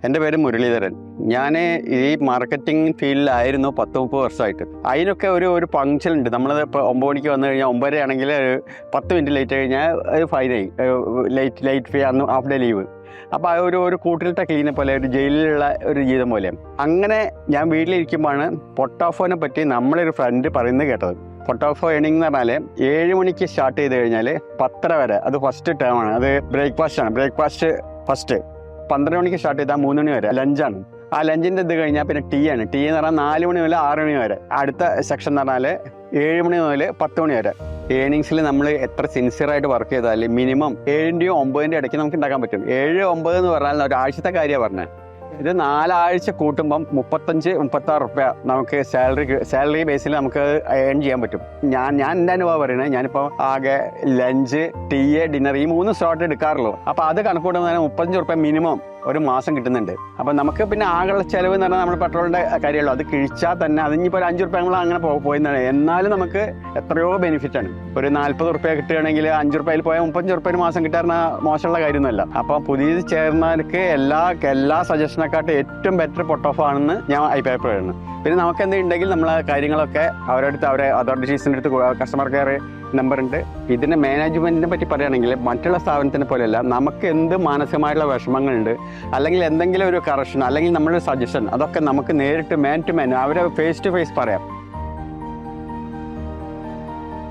എൻ്റെ പേര് മുരളീധരൻ. ഞാൻ ഈ മാർക്കറ്റിംഗ് ഫീൽഡിലായിരുന്നു 10-30 വർഷമായിട്ട്. അതിനൊക്കെ ഒരു ഫങ്ഷൻ ഉണ്ട്. നമ്മളത് ഇപ്പോൾ 9 മണിക്ക് വന്നു കഴിഞ്ഞാൽ 9:30 ആണെങ്കിൽ 10 മിനിറ്റ് ലേറ്റ് കഴിഞ്ഞാൽ ഒരു ഫൈനായി, ലൈറ്റ് ഫീ, അന്ന് ഹാഫ് ഡേ ലീവ്. അപ്പോൾ ആ ഒരു കൂട്ടിലിട്ട ക്ലീനെ പോലെ, ഒരു ജയിലിലുള്ള ഒരു ജീവിതം പോലെ. അങ്ങനെ ഞാൻ വീട്ടിലിരിക്കുമ്പോഴാണ് പൊട്ടാഫോനെ പറ്റി നമ്മളൊരു ഫ്രണ്ട് പറയുന്നത് കേട്ടത്. പൊട്ടാഫോ ഏണിംഗ് എന്ന് പറഞ്ഞാൽ 7 മണിക്ക് സ്റ്റാർട്ട് ചെയ്ത് കഴിഞ്ഞാൽ 10:30 വരെ, അത് ഫസ്റ്റ് ടേമാണ്. അത് ബ്രേക്ക്ഫാസ്റ്റ് ഫസ്റ്റ് 12 മണിക്ക് സ്റ്റാർട്ട് ചെയ്താൽ 3 മണി വരെ ലഞ്ചാണ്. ആ ലഞ്ചിൻ്റെ ഇത് കഴിഞ്ഞാൽ പിന്നെ ടീ ആണ്. ടീ എന്ന് പറഞ്ഞാൽ 4 മണി മുതൽ 6 മണി വരെ. അടുത്ത സെക്ഷൻ എന്ന് പറഞ്ഞാൽ 7 മണി മുതൽ 10 മണി വരെ. ഏണിങ്സിൽ നമ്മൾ എത്ര സിൻസിയറായിട്ട് വർക്ക് ചെയ്താൽ മിനിമം 7-ൻ്റെയോ 9-ൻ്റെയോ ഇടയ്ക്ക് നമുക്ക് ഉണ്ടാക്കാൻ പറ്റും. 7-9 എന്ന് പറഞ്ഞാൽ ഒരാഴ്ചത്തെ കാര്യമാണ് പറഞ്ഞത്. ഇത് 4 ആഴ്ച കൂട്ടുമ്പം 35-36 റുപ്യ നമുക്ക് സാലറി ബേസിൽ നമുക്ക് ഏൺ ചെയ്യാൻ പറ്റും. ഞാൻ എൻ്റെ അനുഭവം പറയുന്നത്, ഞാനിപ്പോൾ ആകെ ലഞ്ച്, ടീ, ഡിന്നർ ഈ 3 സ്ലോട്ട് എടുക്കാറുള്ളൂ. അപ്പോൾ അത് കണക്കൂട്ടുമ്പോൾ തന്നെ 35 റുപ്യ മിനിമം ഒരു മാസം കിട്ടുന്നുണ്ട്. അപ്പം നമുക്ക് പിന്നെ ആകെയുള്ള ചിലവ് എന്ന് പറഞ്ഞാൽ നമ്മൾ പെട്രോളിൻ്റെ കാര്യമുള്ളൂ. അത് കിഴിച്ചാൽ തന്നെ അതിനിപ്പോൾ ഒരു 5 റുപ്യ നമ്മൾ അങ്ങനെ പോയെന്നാണ്. എന്നാലും നമുക്ക് എത്രയോ ബെനിഫിറ്റാണ്. ഒരു 40 റുപ്യ കിട്ടുകയാണെങ്കിൽ 5 റുപ്യയിൽ പോയാൽ 35 റുപ്യ ഒരു മാസം കിട്ടാറുള്ള മോശമുള്ള കാര്യമൊന്നുമല്ല. അപ്പം പുതിയത് ചേർന്നവർക്ക് എല്ലാ സജഷനെക്കാട്ടും ഏറ്റവും ബെറ്റർ പൊട്ടോഫോ ആണെന്ന് ഞാൻ അഭിപ്രായപ്പെടുന്നു. പിന്നെ നമുക്ക് എന്തുണ്ടെങ്കിൽ നമ്മൾ കാര്യങ്ങളൊക്കെ അവരുടെ അതോറിറ്റീസിൻ്റെ അടുത്ത് കസ്റ്റമർ കെയർ നമ്പറുണ്ട്. ഇതിൻ്റെ മാനേജ്മെൻറ്റിനെ പറ്റി പറയുകയാണെങ്കിൽ മറ്റുള്ള സ്ഥാപനത്തിനെ പോലെയല്ല. നമുക്ക് എന്ത് മാനസികമായിട്ടുള്ള വിഷമങ്ങളുണ്ട്, അല്ലെങ്കിൽ എന്തെങ്കിലും ഒരു കറക്ഷൻ, അല്ലെങ്കിൽ നമ്മുടെ സജഷൻ, അതൊക്കെ നമുക്ക് നേരിട്ട് മാൻ ടു മാൻ അവരെ ഫേസ് ടു ഫേസ് പറയാം.